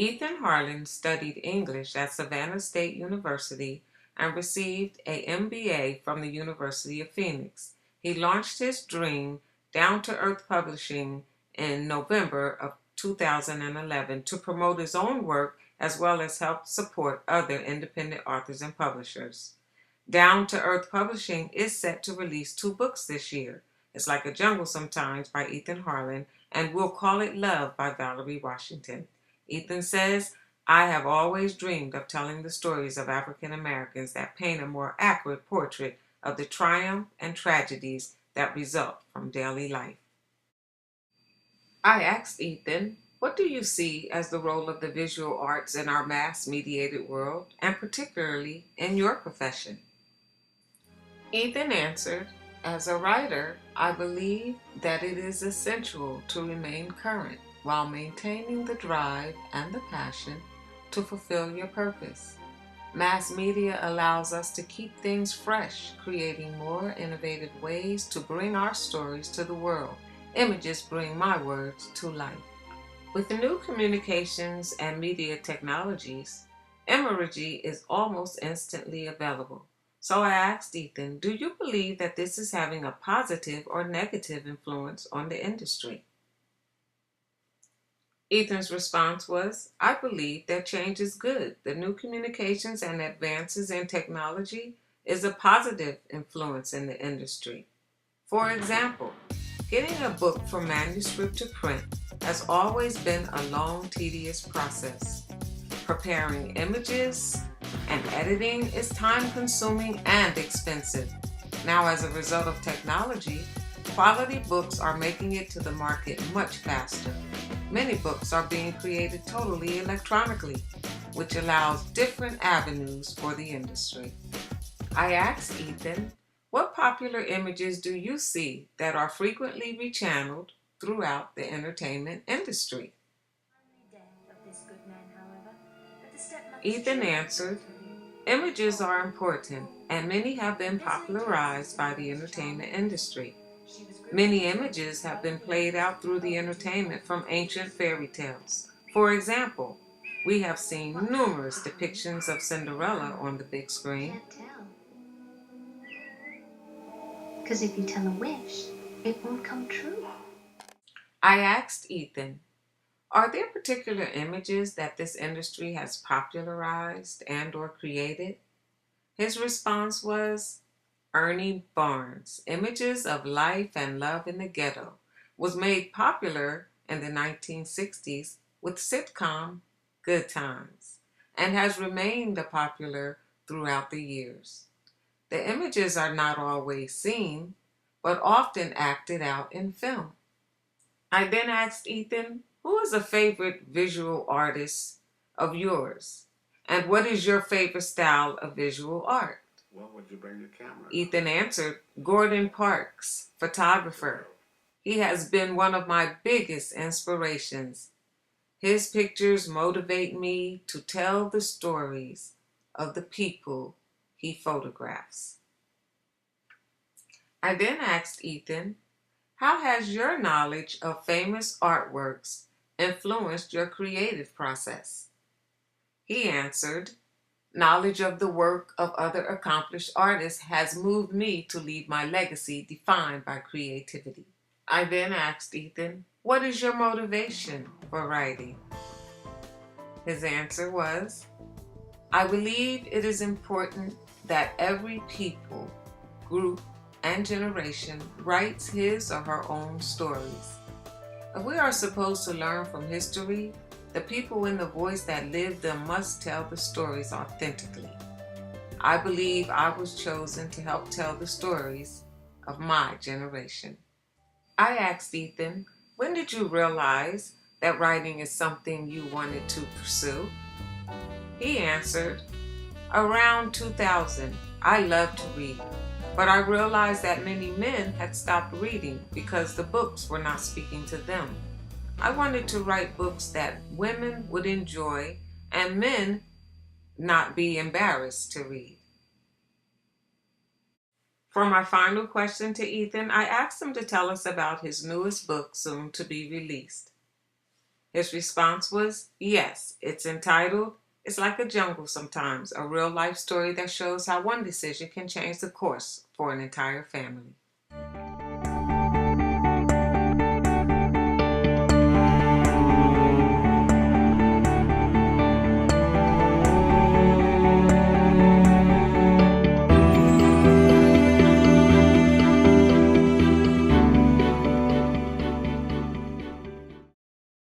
Ethan Harlan studied English at Savannah State University and received a MBA from the University of Phoenix. He launched his dream, Down to Earth Publishing, in November of 2011 to promote his own work as well as help support other independent authors and publishers. Down to Earth Publishing is set to release 2 books this year. It's Like a Jungle Sometimes by Ethan Harlan and We'll Call It Love by Valerie Washington. Ethan says, I have always dreamed of telling the stories of African Americans that paint a more accurate portrait of the triumph and tragedies that result from daily life. I asked Ethan, what do you see as the role of the visual arts in our mass-mediated world, and particularly in your profession? Ethan answered, as a writer, I believe that it is essential to remain current while maintaining the drive and the passion to fulfill your purpose. Mass media allows us to keep things fresh, creating more innovative ways to bring our stories to the world. Images bring my words to life. With the new communications and media technologies, imagery is almost instantly available. So I asked Ethan, do you believe that this is having a positive or negative influence on the industry? Ethan's response was, I believe that change is good. The new communications and advances in technology is a positive influence in the industry. For example, getting a book from manuscript to print has always been a long, tedious process. Preparing images and editing is time-consuming and expensive. Now, as a result of technology, quality books are making it to the market much faster. Many books are being created totally electronically, which allows different avenues for the industry. I asked Ethan, what popular images do you see that are frequently rechanneled throughout the entertainment industry? Ethan answered, images are important, and many have been popularized by the entertainment industry. Many images have been played out through the entertainment from ancient fairy tales. For example, we have seen numerous depictions of Cinderella on the big screen. Because if you tell a wish, it won't come true. I asked Ethan, are there particular images that this industry has popularized and or created? His response was, Ernie Barnes' Images of Life and Love in the Ghetto was made popular in the 1960s with sitcom Good Times and has remained popular throughout the years. The images are not always seen, but often acted out in film. I then asked Ethan, who is a favorite visual artist of yours? And what is your favorite style of visual art? What would you bring your camera? Ethan answered, Gordon Parks, photographer. He has been one of my biggest inspirations. His pictures motivate me to tell the stories of the people he photographs. I then asked Ethan, how has your knowledge of famous artworks influenced your creative process? He answered, knowledge of the work of other accomplished artists has moved me to leave my legacy defined by creativity. I then asked Ethan, what is your motivation for writing? His answer was, I believe it is important that every people, group, and generation writes his or her own stories. If we are supposed to learn from history, the people in the voice that lived them must tell the stories authentically. I believe I was chosen to help tell the stories of my generation. I asked Ethan, when did you realize that writing is something you wanted to pursue? He answered, around 2000, I loved to read, but I realized that many men had stopped reading because the books were not speaking to them. I wanted to write books that women would enjoy and men not be embarrassed to read. For my final question to Ethan, I asked him to tell us about his newest book soon to be released. His response was, yes, it's entitled, It's Like a Jungle Sometimes, a real life story that shows how one decision can change the course for an entire family.